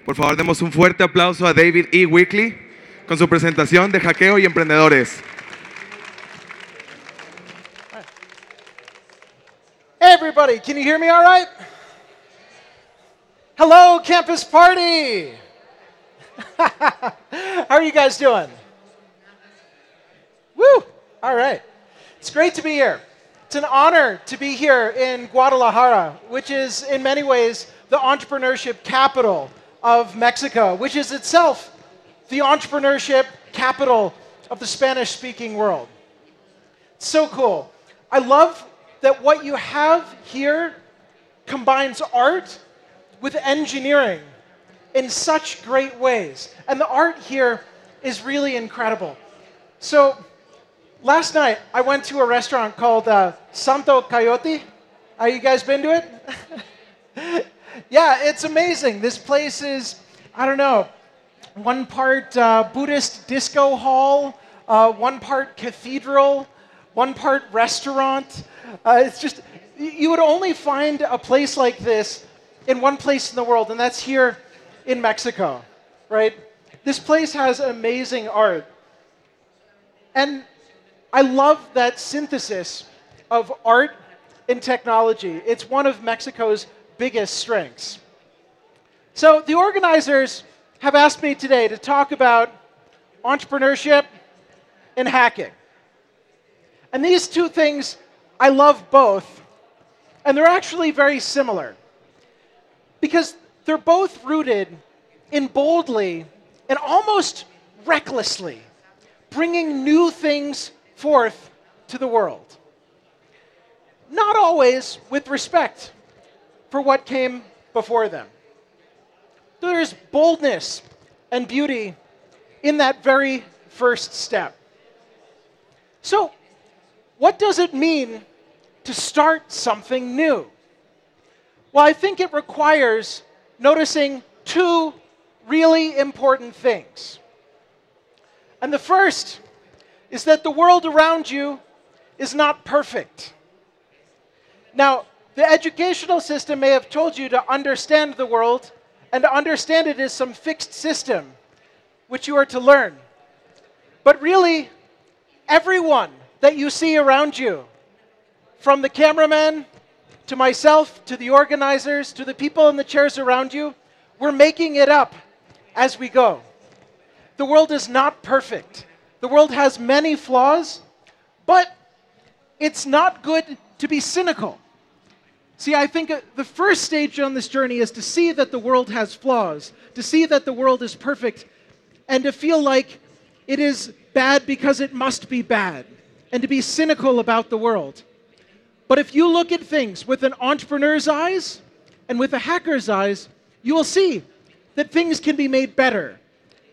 Por favor, demos un fuerte aplauso a David E. Weekly con su presentación de hackeo y emprendedores. Hey everybody, can you hear me all right? Hello, campus party! How are you guys doing? Woo! All right. It's great to be here. It's an honor to be here in Guadalajara, which is in many ways the entrepreneurship capital of Mexico, which is itself the entrepreneurship capital of the Spanish-speaking world. It's so cool. I love that what you have here combines art with engineering in such great ways. And the art here is really incredible. So last night, I went to a restaurant called Santo Coyote. You guys been to it? Yeah, it's amazing. This place is, I don't know, one part Buddhist disco hall, one part cathedral, one part restaurant. It's just, you would only find a place like this in one place in the world, and that's here in Mexico, right? This place has amazing art. And I love that synthesis of art and technology. It's one of Mexico's biggest strengths. So the organizers have asked me today to talk about entrepreneurship and hacking. And these two things, I love both, and they're actually very similar because they're both rooted in boldly and almost recklessly bringing new things forth to the world. Not always with respect for what came before them. There's boldness and beauty in that very first step. So, what does it mean to start something new? Well, I think it requires noticing two really important things. And the first is that the world around you is not perfect. Now, the educational system may have told you to understand the world, and to understand it is some fixed system which you are to learn. But really, everyone that you see around you, from the cameraman to myself, to the organizers, to the people in the chairs around you, we're making it up as we go. The world is not perfect. The world has many flaws, but it's not good to be cynical. See, I think the first stage on this journey is to see that the world has flaws, to see that the world is perfect, and to feel like it is bad because it must be bad, and to be cynical about the world. But if you look at things with an entrepreneur's eyes and with a hacker's eyes, you will see that things can be made better.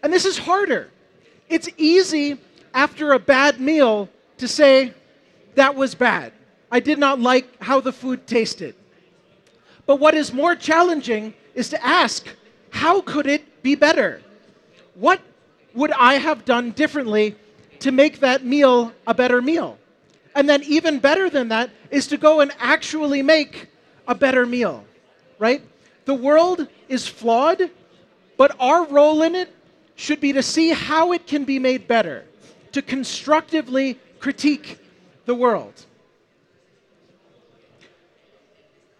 And this is harder. It's easy after a bad meal to say, that was bad. I did not like how the food tasted. But what is more challenging is to ask, how could it be better? What would I have done differently to make that meal a better meal? And then even better than that is to go and actually make a better meal, right? The world is flawed, but our role in it should be to see how it can be made better, to constructively critique the world.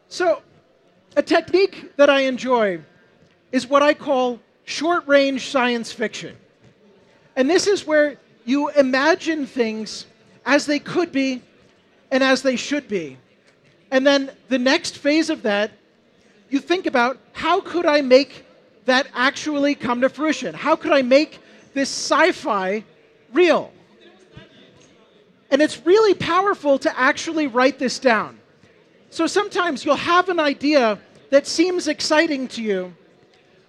So, a technique that I enjoy is what I call short-range science fiction. And this is where you imagine things as they could be and as they should be. And then the next phase of that, you think about, how could I make that actually come to fruition? How could I make this sci-fi real? And it's really powerful to actually write this down. So sometimes you'll have an idea that seems exciting to you,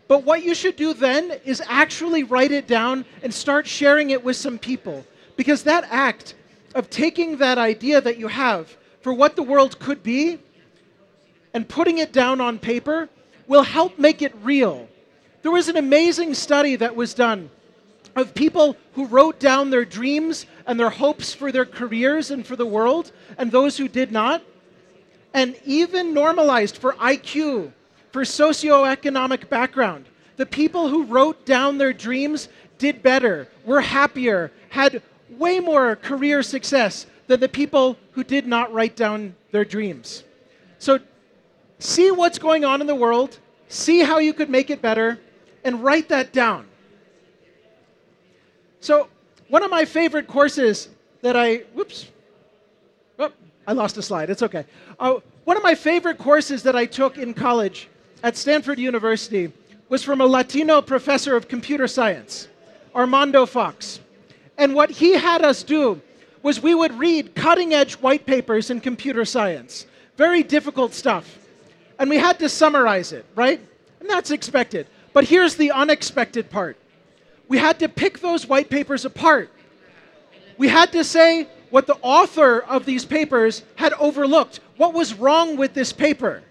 but what you should do then is actually write it down and start sharing it with some people. Because that act of taking that idea that you have for what the world could be and putting it down on paper will help make it real. There was an amazing study that was done of people who wrote down their dreams and their hopes for their careers and for the world, and those who did not, and even normalized for IQ, for socioeconomic background. the people who wrote down their dreams did better, were happier, had way more career success than the people who did not write down their dreams. So see what's going on in the world, see how you could make it better, and write that down. So one of my favorite courses that I lost a slide, it's okay. One of my favorite courses that I took in college at Stanford University was from a Latino professor of computer science, Armando Fox. And what he had us do was we would read cutting-edge white papers in computer science, very difficult stuff. And we had to summarize it, right? And that's expected. But here's the unexpected part. We had to pick those white papers apart. We had to say what the author of these papers had overlooked. What was wrong with this paper?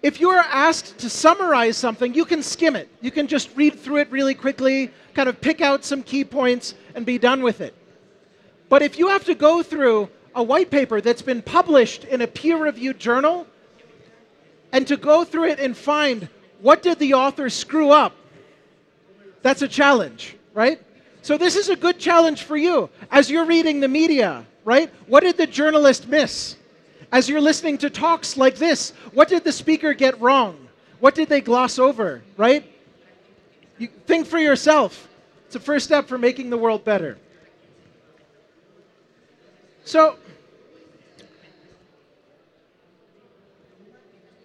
If you are asked to summarize something, you can skim it. You can just read through it really quickly, kind of pick out some key points, and be done with it. But if you have to go through a white paper that's been published in a peer-reviewed journal, and to go through it and find what did the author screw up, that's a challenge, right? So this is a good challenge for you. As you're reading the media, right? What did the journalist miss? As you're listening to talks like this, what did the speaker get wrong? What did they gloss over, right? You think for yourself. It's a first step for making the world better. So,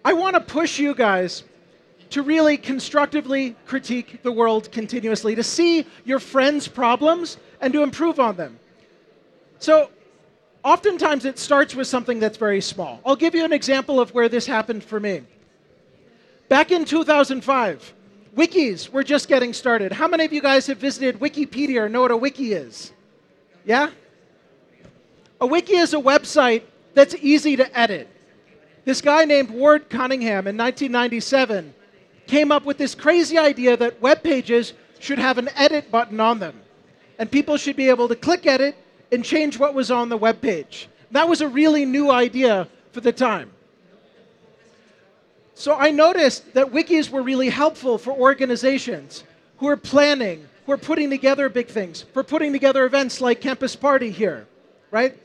I want to push you guys to really constructively critique the world continuously, to see your friends' problems and to improve on them. So, oftentimes it starts with something that's very small. I'll give you an example of where this happened for me. Back in 2005, wikis were just getting started. How many of you guys have visited Wikipedia or know what a wiki is? Yeah? A wiki is a website that's easy to edit. This guy named Ward Cunningham in 1997 came up with this crazy idea that web pages should have an edit button on them. And people should be able to click edit and change what was on the web page. That was a really new idea for the time. So I noticed that wikis were really helpful for organizations who are planning, who are putting together big things, for putting together events like Campus Party here, right?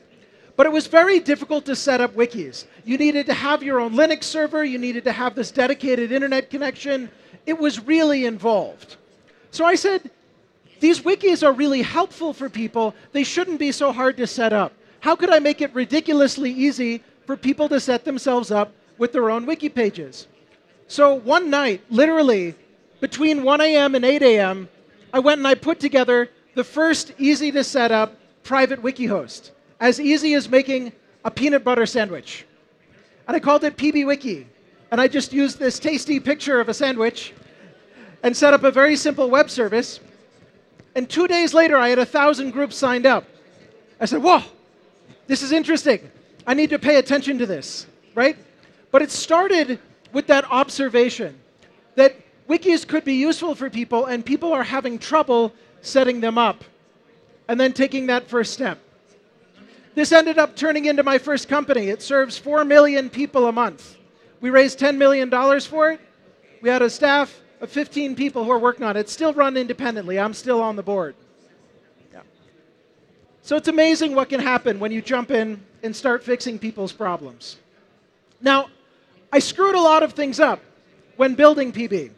But it was very difficult to set up wikis. You needed to have your own Linux server. You needed to have this dedicated internet connection. It was really involved. So I said, these wikis are really helpful for people. They shouldn't be so hard to set up. How could I make it ridiculously easy for people to set themselves up with their own wiki pages? So one night, literally, between 1 a.m. and 8 a.m., I went and I put together the first easy-to-set-up private wiki host. As easy as making a peanut butter sandwich. And I called it PBWiki. And I just used this tasty picture of a sandwich and set up a very simple web service. And 2 days later, I had 1,000 groups signed up. I said, whoa, this is interesting. I need to pay attention to this, right? But it started with that observation that wikis could be useful for people and people are having trouble setting them up and then taking that first step. This ended up turning into my first company. It serves 4 million people a month. We raised $10 million for it. We had a staff of 15 people who are working on it. It's still run independently. I'm still on the board. Yeah. So it's amazing what can happen when you jump in and start fixing people's problems. Now, I screwed a lot of things up when building PB.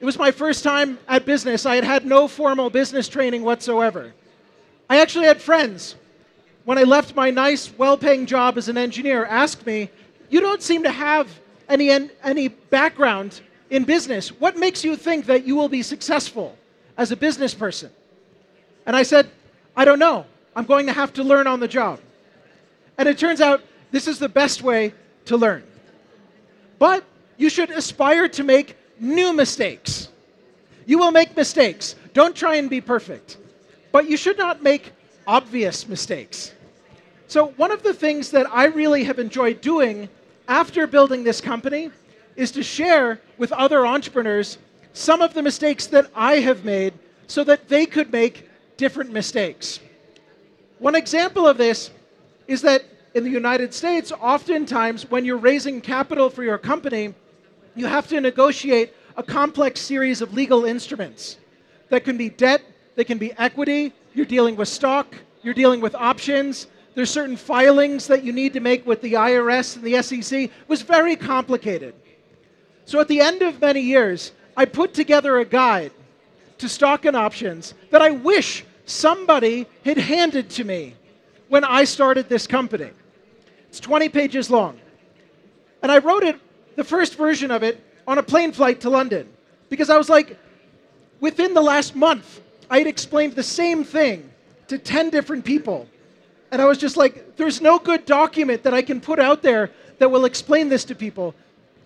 It was my first time at business. I had had no formal business training whatsoever. I actually had friends when I left my nice, well-paying job as an engineer, asked me, you don't seem to have any background in business. What makes you think that you will be successful as a business person? And I said, I don't know. I'm going to have to learn on the job. And it turns out this is the best way to learn. But you should aspire to make new mistakes. You will make mistakes. Don't try and be perfect. But you should not make obvious mistakes. So one of the things that I really have enjoyed doing after building this company is to share with other entrepreneurs some of the mistakes that I have made so that they could make different mistakes. One example of this is that in the United States, oftentimes when you're raising capital for your company, you have to negotiate a complex series of legal instruments. That can be debt, they can be equity, you're dealing with stock, you're dealing with options, there's certain filings that you need to make with the IRS and the SEC. It was very complicated. So at the end of many years, I put together a guide to stock and options that I wish somebody had handed to me when I started this company. It's 20 pages long. And I wrote it, the first version of it, on a plane flight to London. Because I was like, within the last month, I had explained the same thing to 10 different people. And I was just like, there's no good document that I can put out there that will explain this to people.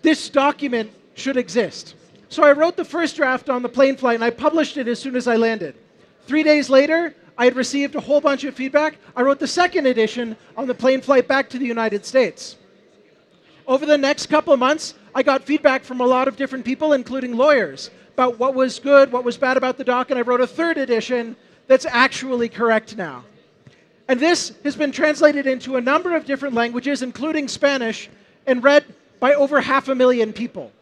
This document should exist. So I wrote the first draft on the plane flight, and I published it as soon as I landed. 3 days later, I had received a whole bunch of feedback. I wrote the second edition on the plane flight back to the United States. Over the next couple of months, I got feedback from a lot of different people, including lawyers, about what was good, what was bad about the doc, and I wrote a third edition that's actually correct now. And this has been translated into a number of different languages, including Spanish, and read by over 500,000 people.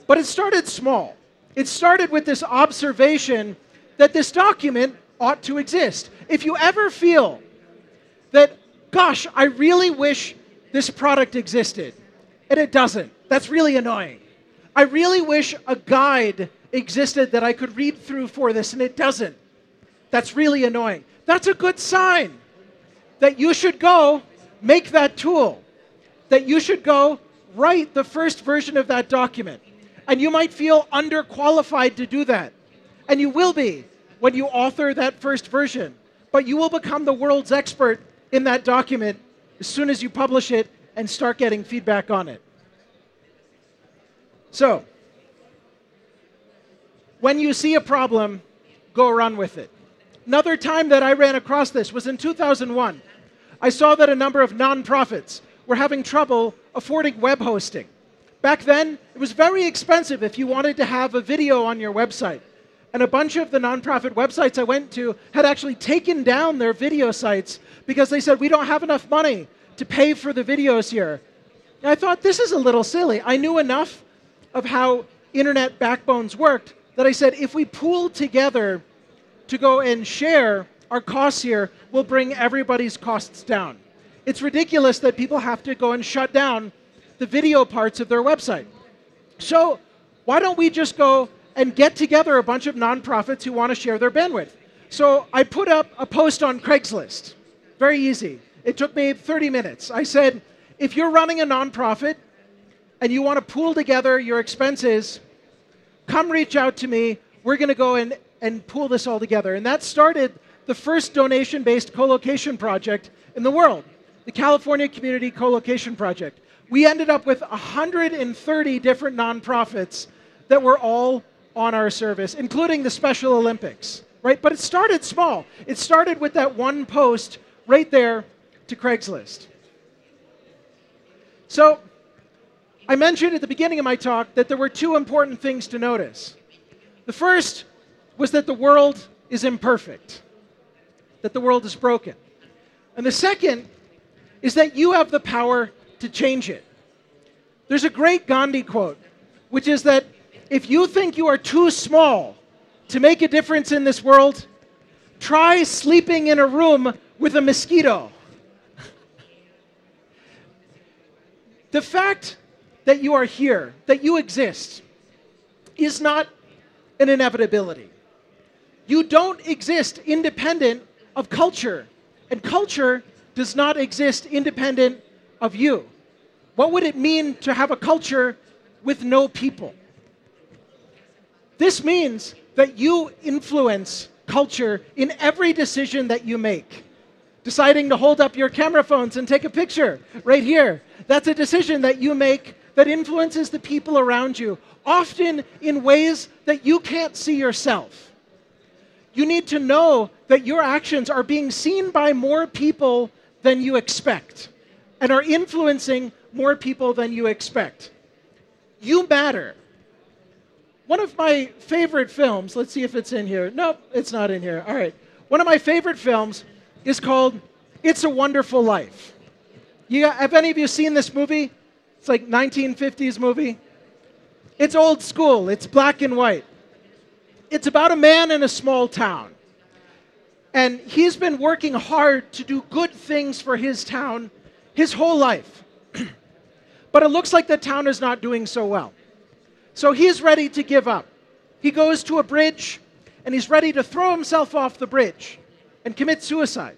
But it started small. It started with this observation that this document ought to exist. If you ever feel that, gosh, I really wish this product existed, and it doesn't, that's really annoying. I really wish a guide existed that I could read through for this, and it doesn't. That's really annoying. That's a good sign that you should go make that tool, that you should go write the first version of that document. And you might feel underqualified to do that. And you will be when you author that first version. But you will become the world's expert in that document as soon as you publish it and start getting feedback on it. So, when you see a problem, go run with it. Another time that I ran across this was in 2001. I saw that a number of nonprofits were having trouble affording web hosting. Back then, it was very expensive if you wanted to have a video on your website. And a bunch of the nonprofit websites I went to had actually taken down their video sites because they said, we don't have enough money to pay for the videos here. And I thought, this is a little silly. I knew enough of how internet backbones worked that I said, if we pool together to go and share our costs here, we'll bring everybody's costs down. It's ridiculous that people have to go and shut down the video parts of their website. So why don't we just go and get together a bunch of nonprofits who want to share their bandwidth? So I put up a post on Craigslist. Very easy. It took me 30 minutes. I said, if you're running a nonprofit and you want to pool together your expenses, come reach out to me. We're going to go and pool this all together. And that started the first donation-based co-location project in the world, the California Community Co-location Project. We ended up with 130 different nonprofits that were all on our service, including the Special Olympics, right? But it started small. It started with that one post right there to Craigslist. So I mentioned at the beginning of my talk that there were two important things to notice. The first was that the world is imperfect, that the world is broken. And the second is that you have the power to change it. There's a great Gandhi quote, which is that if you think you are too small to make a difference in this world, try sleeping in a room with a mosquito. The fact that you are here, that you exist, is not an inevitability. You don't exist independent of culture, and culture does not exist independent of you. What would it mean to have a culture with no people? This means that you influence culture in every decision that you make. Deciding to hold up your camera phones and take a picture right here, that's a decision that you make that influences the people around you, often in ways that you can't see yourself. You need to know that your actions are being seen by more people than you expect and are influencing more people than you expect. You matter. One of my favorite films, let's see if it's in here. Nope, it's not in here. All right. One of my favorite films is called It's a Wonderful Life. Have any of you seen this movie? It's like 1950s movie. It's old school. It's black and white. It's about a man in a small town. And he's been working hard to do good things for his town his whole life. But it looks like the town is not doing so well. So he's ready to give up. He goes to a bridge, and he's ready to throw himself off the bridge and commit suicide.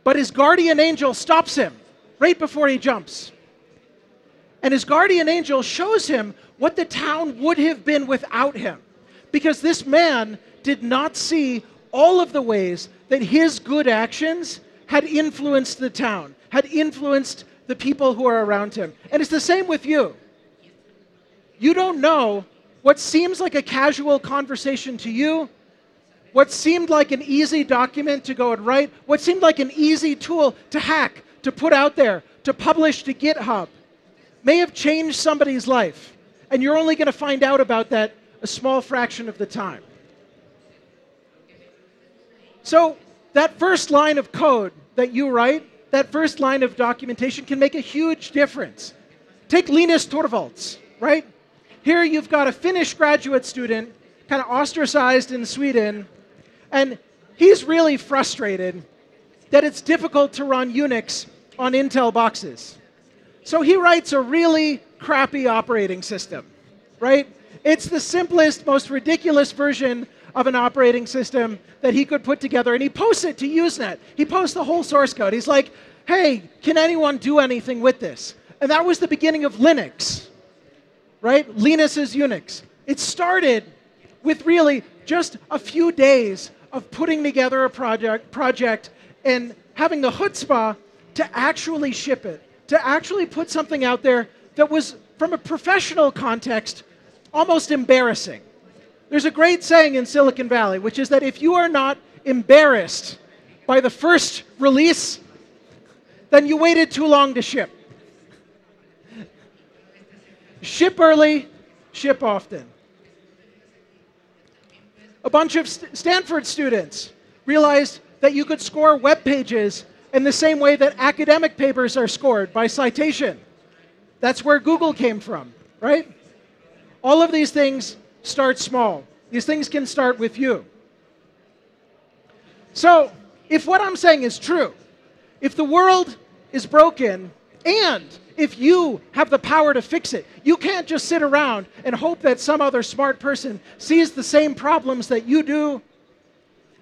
But his guardian angel stops him right before he jumps. And his guardian angel shows him what the town would have been without him. Because this man did not see all of the ways that his good actions had influenced the town, had influenced the people who are around him. And it's the same with you. You don't know what seems like a casual conversation to you, what seemed like an easy document to go and write, what seemed like an easy tool to hack, to put out there, to publish to GitHub, may have changed somebody's life. And you're only going to find out about that a small fraction of the time. So that first line of code that you write, that first line of documentation can make a huge difference. Take Linus Torvalds, right? Here you've got a Finnish graduate student, kind of ostracized in Sweden, and he's really frustrated that it's difficult to run Unix on Intel boxes. So he writes a really crappy operating system, right? It's the simplest, most ridiculous version of an operating system that he could put together, and he posts it to Usenet. He posts the whole source code. He's like, hey, can anyone do anything with this? And that was the beginning of Linux, right? Linus's Unix. It started with really just a few days of putting together a project and having the chutzpah to actually ship it, to actually put something out there that was, from a professional context, almost embarrassing. There's a great saying in Silicon Valley, which is that if you are not embarrassed by the first release, then you waited too long to ship. Ship early, ship often. A bunch of Stanford students realized that you could score web pages in the same way that academic papers are scored, by citation. That's where Google came from, right? All of these things start small. These things can start with you. So, if what I'm saying is true, if the world is broken, and if you have the power to fix it, you can't just sit around and hope that some other smart person sees the same problems that you do,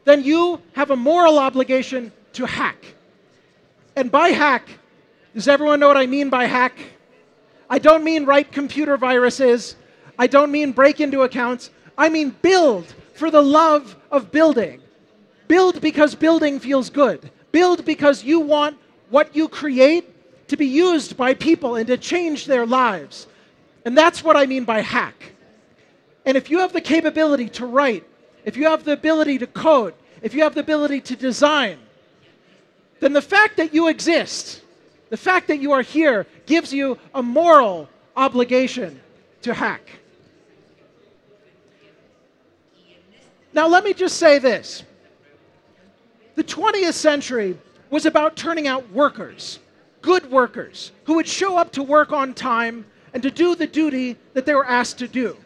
then you have a moral obligation to hack. And by hack, does everyone know what I mean by hack? I don't mean write computer viruses. I don't mean break into accounts. I mean build for the love of building. Build because building feels good. Build because you want what you create to be used by people and to change their lives. And that's what I mean by hack. And if you have the capability to write, if you have the ability to code, if you have the ability to design, then the fact that you exist, the fact that you are here, gives you a moral obligation to hack. Now let me just say this. The 20th century was about turning out workers, good workers, who would show up to work on time and to do the duty that they were asked to do.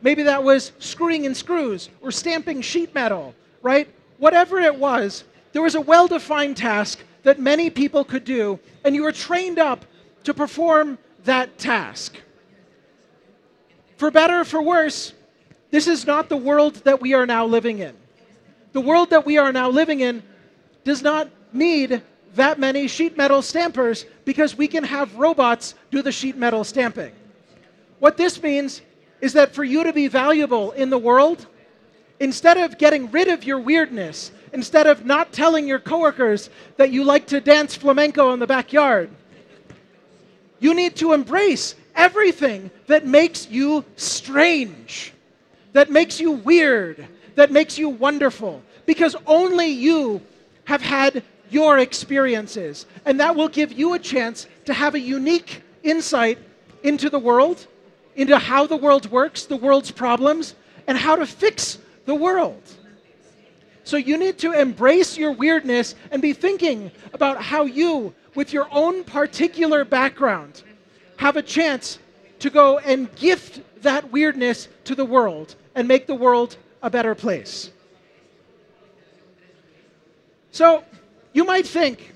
Maybe that was screwing in screws or stamping sheet metal, right? Whatever it was, there was a well-defined task that many people could do, and you were trained up to perform that task. For better or for worse, this is not the world that we are now living in. The world that we are now living in does not need that many sheet metal stampers because we can have robots do the sheet metal stamping. What this means is that for you to be valuable in the world, instead of getting rid of your weirdness, instead of not telling your coworkers that you like to dance flamenco in the backyard, you need to embrace everything that makes you strange, that makes you weird, that makes you wonderful, because only you have had your experiences, and that will give you a chance to have a unique insight into the world, into how the world works, the world's problems, and how to fix the world. So you need to embrace your weirdness and be thinking about how you, with your own particular background, have a chance to go and gift that weirdness to the world and make the world a better place. So you might think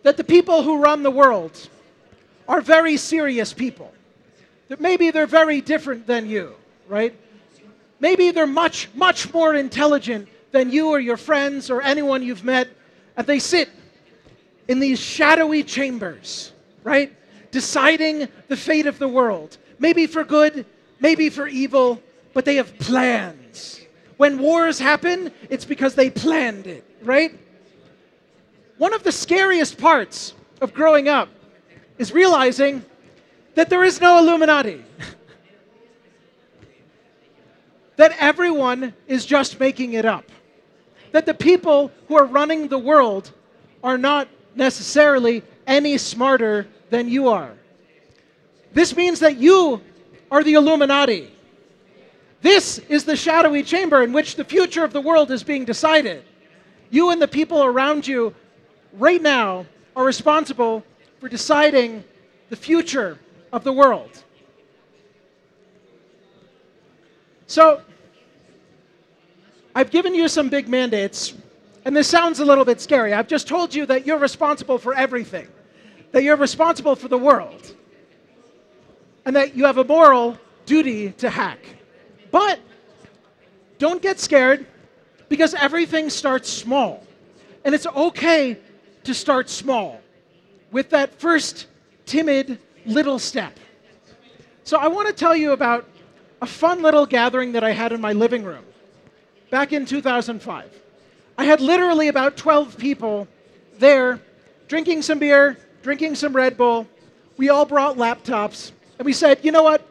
that the people who run the world are very serious people. That maybe they're very different than you, right? Maybe they're much, much more intelligent than you or your friends or anyone you've met, and they sit in these shadowy chambers, right? Deciding the fate of the world. Maybe for good, maybe for evil, but they have plans. When wars happen, it's because they planned it, right? One of the scariest parts of growing up is realizing that there is no Illuminati. That everyone is just making it up. That the people who are running the world are not necessarily any smarter than you are. This means that you are the Illuminati. This is the shadowy chamber in which the future of the world is being decided. You and the people around you right now are responsible for deciding the future of the world. So, I've given you some big mandates, and this sounds a little bit scary. I've just told you that you're responsible for everything, that you're responsible for the world, and that you have a moral duty to hack. But don't get scared, because everything starts small. And it's okay to start small with that first timid little step. So I want to tell you about a fun little gathering that I had in my living room back in 2005. I had literally about 12 people there drinking some beer, drinking some Red Bull. We all brought laptops, and we said, you know what?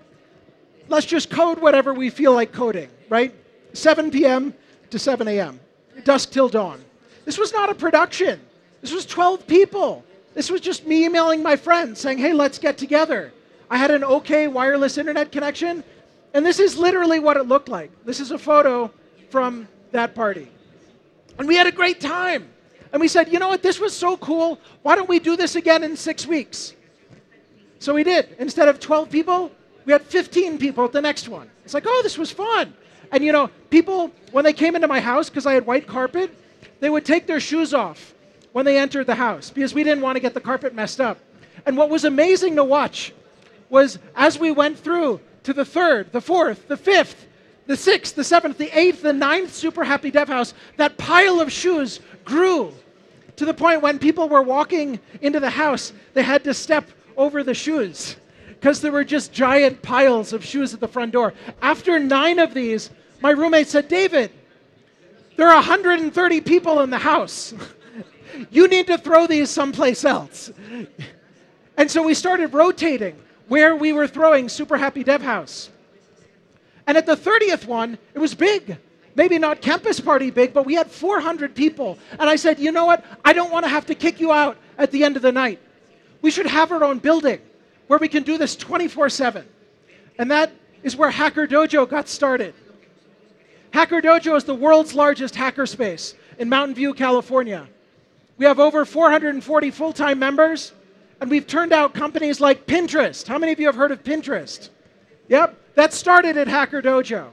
Let's just code whatever we feel like coding, right? 7 p.m. to 7 a.m., dusk till dawn. This was not a production. This was 12 people. This was just me emailing my friends saying, hey, let's get together. I had an okay wireless internet connection, and this is literally what it looked like. This is a photo from that party. And we had a great time. And we said, you know what, this was so cool. Why don't we do this again in 6 weeks? So we did. Instead of 12 people, we had 15 people at the next one. It's like, oh, this was fun. And you know, people, when they came into my house, because I had white carpet, they would take their shoes off when they entered the house because we didn't want to get the carpet messed up. And what was amazing to watch was as we went through to the third, the fourth, the fifth, the sixth, the seventh, the eighth, the ninth Super Happy Dev House, that pile of shoes grew to the point when people were walking into the house, they had to step over the shoes because there were just giant piles of shoes at the front door. After 9 of these, my roommate said, David, there are 130 people in the house. You need to throw these someplace else. And so we started rotating where we were throwing Super Happy Dev House. And at the 30th one, it was big. Maybe not campus party big, but we had 400 people. And I said, you know what? I don't want to have to kick you out at the end of the night. We should have our own building where we can do this 24/7. And that is where Hacker Dojo got started. Hacker Dojo is the world's largest hackerspace in Mountain View, California. We have over 440 full-time members, and we've turned out companies like Pinterest. How many of you have heard of Pinterest? Yep, that started at Hacker Dojo.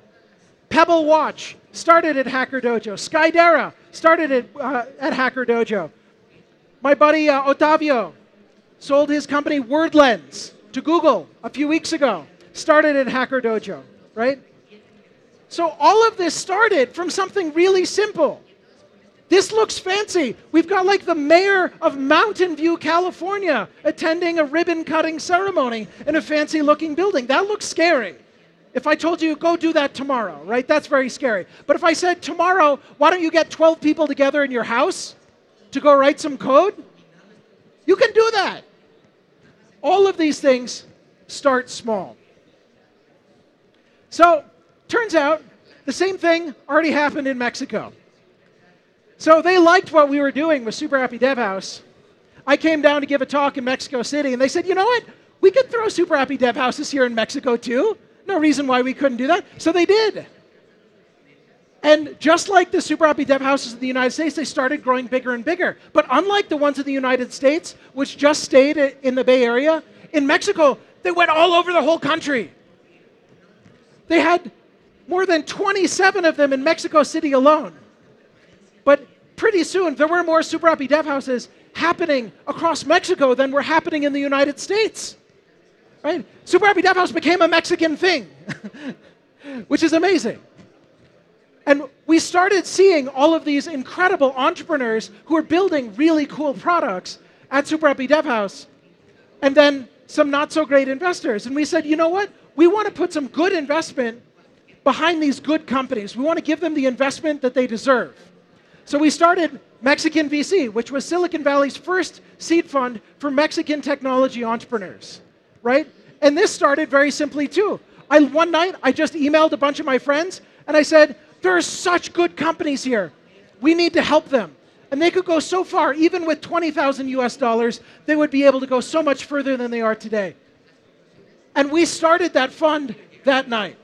Pebble Watch started at Hacker Dojo. Skydera started at Hacker Dojo. My buddy Otavio sold his company WordLens to Google a few weeks ago. Started at Hacker Dojo, right? So all of this started from something really simple. This looks fancy. We've got like the mayor of Mountain View, California, attending a ribbon-cutting ceremony in a fancy-looking building. That looks scary. If I told you, go do that tomorrow, right? That's very scary. But if I said, tomorrow, why don't you get 12 people together in your house to go write some code? You can do that. All of these things start small. So, turns out, the same thing already happened in Mexico. So they liked what we were doing with Super Happy Dev House. I came down to give a talk in Mexico City, and they said, you know what? We could throw Super Happy Dev Houses here in Mexico too. No reason why we couldn't do that. So they did. And just like the Super Happy Dev Houses in the United States, they started growing bigger and bigger. But unlike the ones in the United States, which just stayed in the Bay Area, in Mexico, They went all over the whole country. They had more than 27 of them in Mexico City alone. But pretty soon, there were more Super Happy Dev Houses happening across Mexico than were happening in the United States. Right? Super Happy Dev House became a Mexican thing, which is amazing. And we started seeing all of these incredible entrepreneurs who are building really cool products at Super Happy Dev House, and then some not so great investors. And we said, you know what? We want to put some good investment behind these good companies. We want to give them the investment that they deserve. So we started Mexican VC, which was Silicon Valley's first seed fund for Mexican technology entrepreneurs, right? And this started very simply too. One night, I just emailed a bunch of my friends, and I said, there are such good companies here. We need to help them. And they could go so far, even with 20,000 US dollars, they would be able to go so much further than they are today. And we started that fund that night.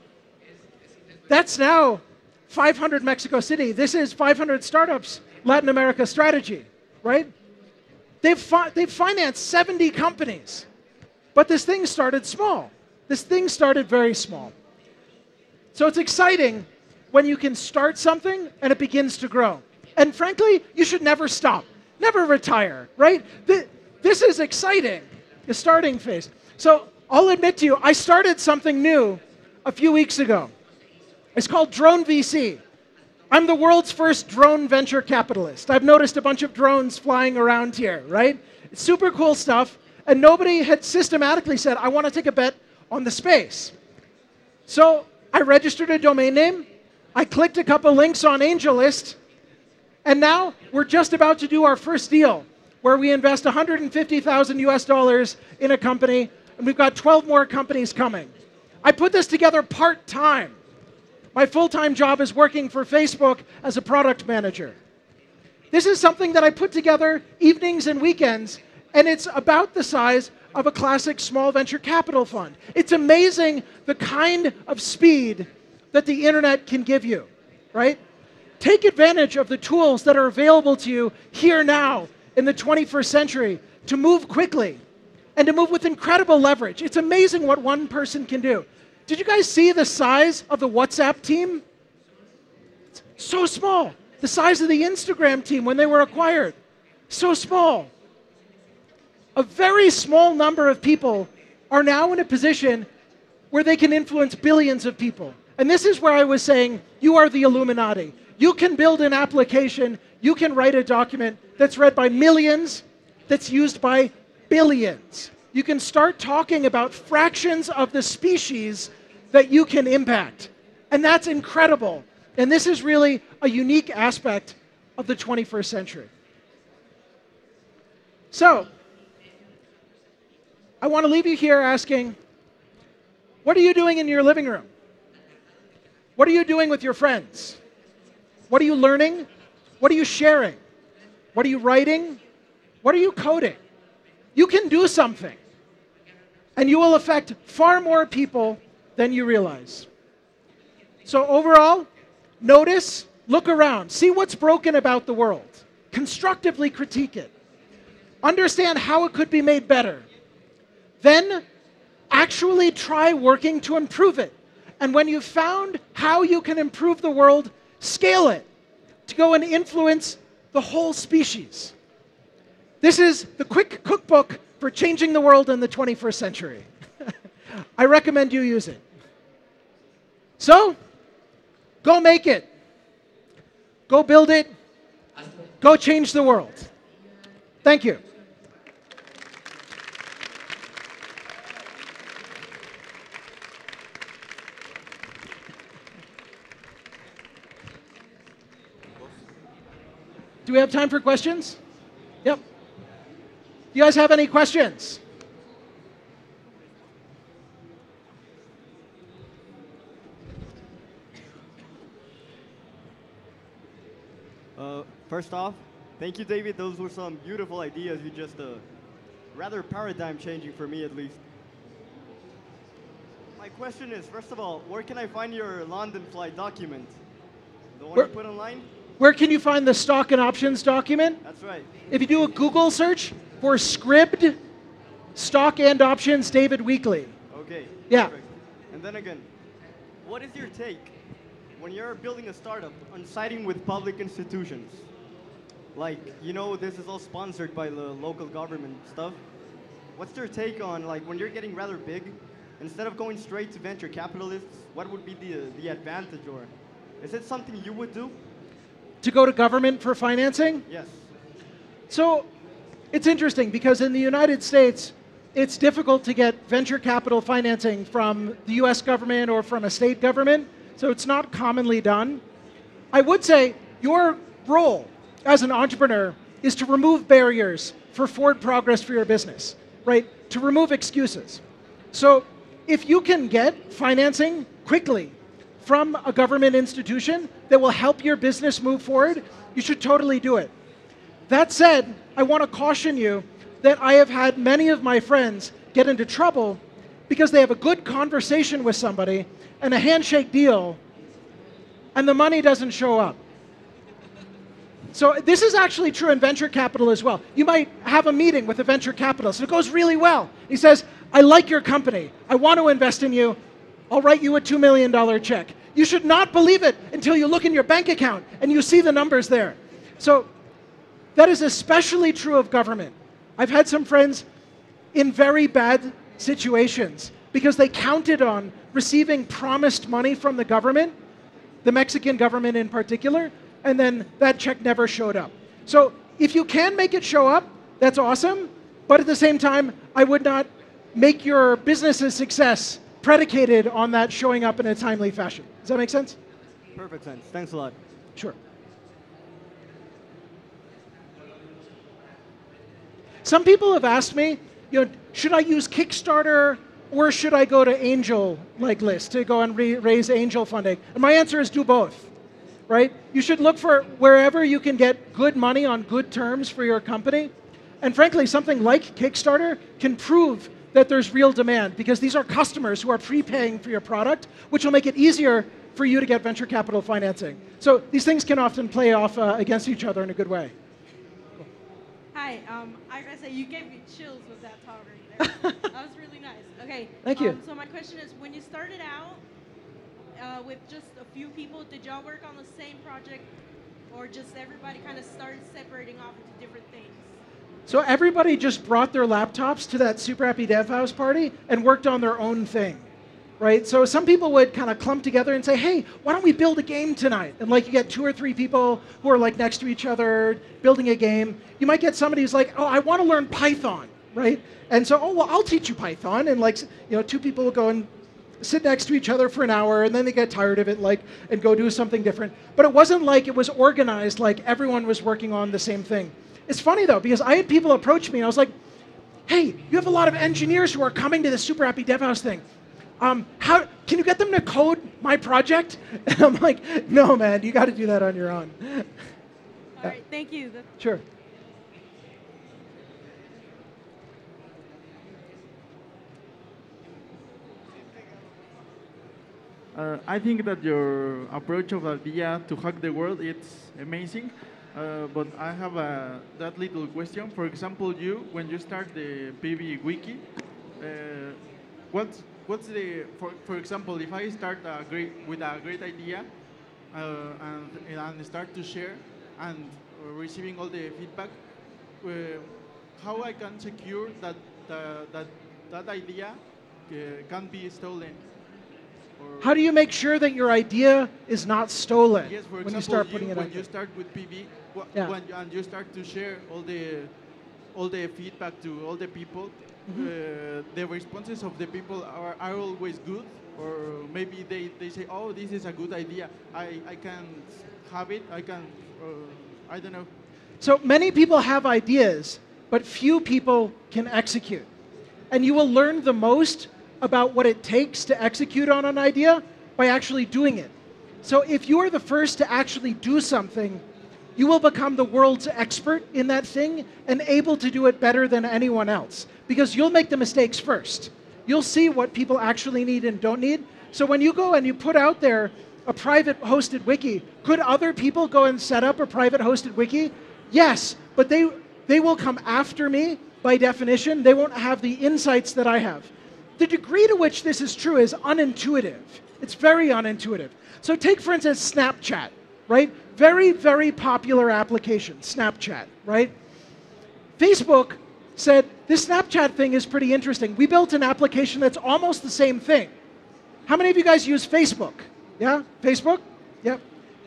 That's now 500 Mexico City. This is 500 startups, Latin America strategy, right? They've financed 70 companies. But this thing started small. This thing started very small. So it's exciting when you can start something and it begins to grow. And frankly, you should never stop, never retire, right? This is exciting, the starting phase. So I'll admit to you, I started something new a few weeks ago. It's called Drone VC. I'm the world's first drone venture capitalist. I've noticed a bunch of drones flying around here, right? It's super cool stuff, and nobody had systematically said, I want to take a bet on the space. So I registered a domain name, I clicked a couple links on AngelList, and now we're just about to do our first deal where we invest 150,000 US dollars in a company, and we've got 12 more companies coming. I put this together part-time. My full-time job is working for Facebook as a product manager. This is something that I put together evenings and weekends, and it's about the size of a classic small venture capital fund. It's amazing the kind of speed that the internet can give you, right? Take advantage of the tools that are available to you here now in the 21st century to move quickly and to move with incredible leverage. It's amazing what one person can do. Did you guys see the size of the WhatsApp team? It's so small. The size of the Instagram team when they were acquired. So small. A very small number of people are now in a position where they can influence billions of people. And this is where I was saying, you are the Illuminati. You can build an application, you can write a document that's read by millions, that's used by billions. You can start talking about fractions of the species that you can impact. And that's incredible. And this is really a unique aspect of the 21st century. So, I want to leave you here asking, what are you doing in your living room? What are you doing with your friends? What are you learning? What are you sharing? What are you writing? What are you coding? You can do something, and you will affect far more people than you realize. So overall, notice, look around, see what's broken about the world, constructively critique it, understand how it could be made better, then actually try working to improve it. And when you've found how you can improve the world, scale it to go and influence the whole species. This is the quick cookbook for changing the world in the 21st century. I recommend you use it. So, go make it. Go build it. Go change the world. Thank you. Do we have time for questions? Yep. Do you guys have any questions? First off, thank you, David. Those were some beautiful ideas. You just rather paradigm changing for me, at least. My question is, first of all, where can I find your London flight document? The one you put online? Where can you find the stock and options document? That's right. If you do a Google search for Scribd, Stock and options, David Weekly. Okay. Yeah. Perfect. And then again, what is your take when you're building a startup on siding with public institutions? Like, you know, this is all sponsored by the local government stuff. What's your take on, like, when you're getting rather big, instead of going straight to venture capitalists, what would be the advantage, or is it something you would do? To go to government for financing? Yes. So it's interesting because in the United States, it's difficult to get venture capital financing from the US government or from a state government, so it's not commonly done. I would say your role as an entrepreneur is to remove barriers for forward progress for your business, right? To remove excuses. So if you can get financing quickly from a government institution that will help your business move forward, you should totally do it. That said, I want to caution you that I have had many of my friends get into trouble because they have a good conversation with somebody and a handshake deal, and the money doesn't show up. So this is actually true in venture capital as well. You might have a meeting with a venture capitalist, and it goes really well. He says, I like your company. I want to invest in you. I'll write you a $2 million check. You should not believe it until you look in your bank account and you see the numbers there. So that is especially true of government. I've had some friends in very bad situations because they counted on receiving promised money from the government, the Mexican government in particular, and then that check never showed up. So if you can make it show up, that's awesome, but at the same time, I would not make your business's success predicated on that showing up in a timely fashion. Does that make sense? Perfect sense. Thanks a lot. Sure. Some people have asked me, should I use Kickstarter or should I go to angel list to go and raise angel funding? And my answer is do both, right? You should look for wherever you can get good money on good terms for your company. And frankly, something like Kickstarter can prove that there's real demand because these are customers who are prepaying for your product, which will make it easier for you to get venture capital financing. So these things can often play off against each other in a good way. Hi, I gotta say, you gave me chills with that talk right there. That was really nice. Okay. Thank you. So my question is, when you started out with just a few people, did y'all work on the same project, or just everybody kind of started separating off into different things? So everybody just brought their laptops to that Super Happy Dev House party and worked on their own thing, right? So some people would kind of clump together and say, hey, why don't we build a game tonight? And like you get 2 or 3 people who are like next to each other building a game. You might get somebody who's like, oh, I want to learn Python, right? And so, oh, well, I'll teach you Python. And like, 2 people will go and sit next to each other for an hour, and then they get tired of it, and go do something different. But it wasn't like it was organized, like everyone was working on the same thing. It's funny though, because I had people approach me and I was like, hey, you have a lot of engineers who are coming to the Super Happy Dev House thing. How can you get them to code my project? And I'm like, no, man, you got to do that on your own. All right, thank you. Sure. I think that your approach of idea to hack the world, it's amazing. But I have that little question. For example, when you start the PB Wiki, what's the, for example, if I start with a great idea and start to share and receiving all the feedback, how I can secure that that idea can't be stolen? How do you make sure that your idea is not stolen yes, for when example, you start putting it out when you there? start with PB, Yeah. and you start to share all the feedback to all the people, the responses of the people are always good, or maybe they say, oh, this is a good idea. I can have it. I can. I don't know. So many people have ideas, but few people can execute. And you will learn the most about what it takes to execute on an idea by actually doing it. So if you are the first to actually do something, you will become the world's expert in that thing and able to do it better than anyone else, because you'll make the mistakes first. You'll see what people actually need and don't need. So when you go and you put out there a private hosted wiki, could other people go and set up a private hosted wiki? Yes, but they will come after me by definition, they won't have the insights that I have. The degree to which this is true is unintuitive. It's very unintuitive. So take, for instance, Snapchat, right? Very, very popular application, Snapchat, right? Facebook said, this Snapchat thing is pretty interesting. We built an application that's almost the same thing. How many of you guys use Facebook? Yeah? Facebook? Yep.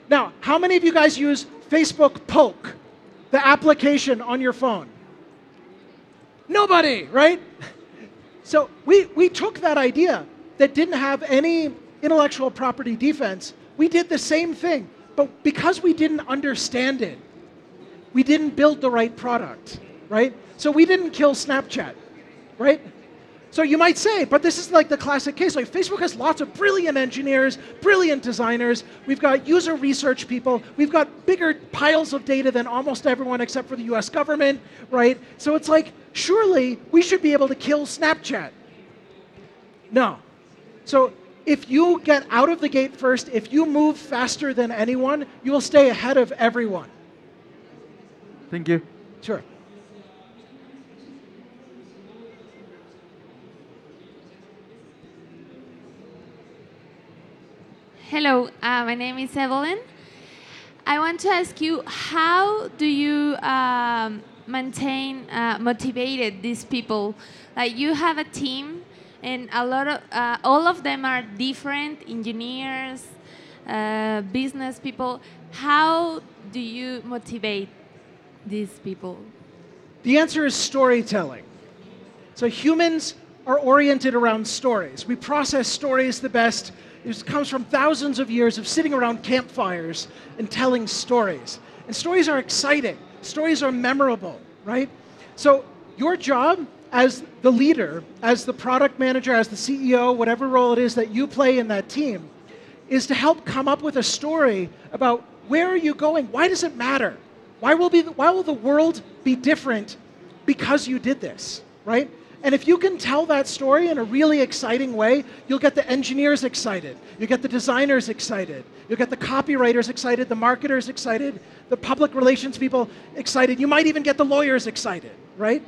Now, how many of you guys use Facebook Poke, the application on your phone? Nobody, right? So we took that idea that didn't have any intellectual property defense. We did the same thing, but because we didn't understand it, we didn't build the right product, right? So we didn't kill Snapchat, right? So you might say, but this is like the classic case. Like Facebook has lots of brilliant engineers, brilliant designers. We've got user research people. We've got bigger piles of data than almost everyone except for the US government, right? So it's like, surely we should be able to kill Snapchat. No. So if you get out of the gate first, if you move faster than anyone, you will stay ahead of everyone. Thank you. Sure. Hello, my name is Evelyn. I want to ask you, how do you maintain motivated these people? Like you have a team, and a lot of all of them are different engineers, business people. How do you motivate these people? The answer is storytelling. So humans are oriented around stories. We process stories the best. It comes from thousands of years of sitting around campfires and telling stories. And stories are exciting. Stories are memorable, right? So your job as the leader, as the product manager, as the CEO, whatever role it is that you play in that team, is to help come up with a story about where are you going? Why does it matter? Why will the world be different because you did this, right? And if you can tell that story in a really exciting way, you'll get the engineers excited, you'll get the designers excited, you'll get the copywriters excited, the marketers excited, the public relations people excited, you might even get the lawyers excited, right?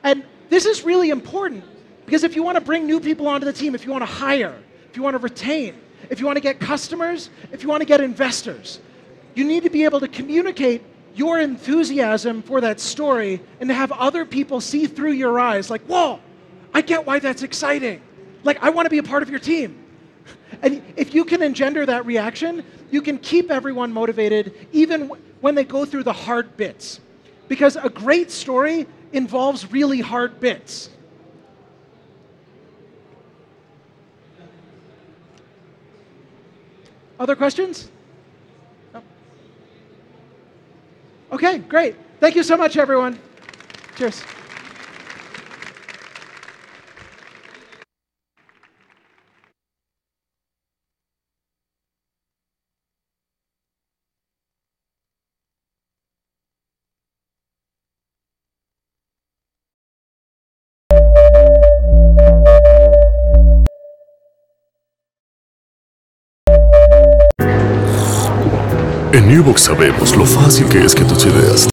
And this is really important because if you want to bring new people onto the team, if you want to hire, if you want to retain, if you want to get customers, if you want to get investors, you need to be able to communicate your enthusiasm for that story and to have other people see through your eyes like, whoa, I get why that's exciting. Like, I want to be a part of your team. And if you can engender that reaction, you can keep everyone motivated even when they go through the hard bits. Because a great story involves really hard bits. Other questions? No? Okay, great. Thank you so much, everyone. Cheers. En Newbox sabemos lo fácil que es que tus ideas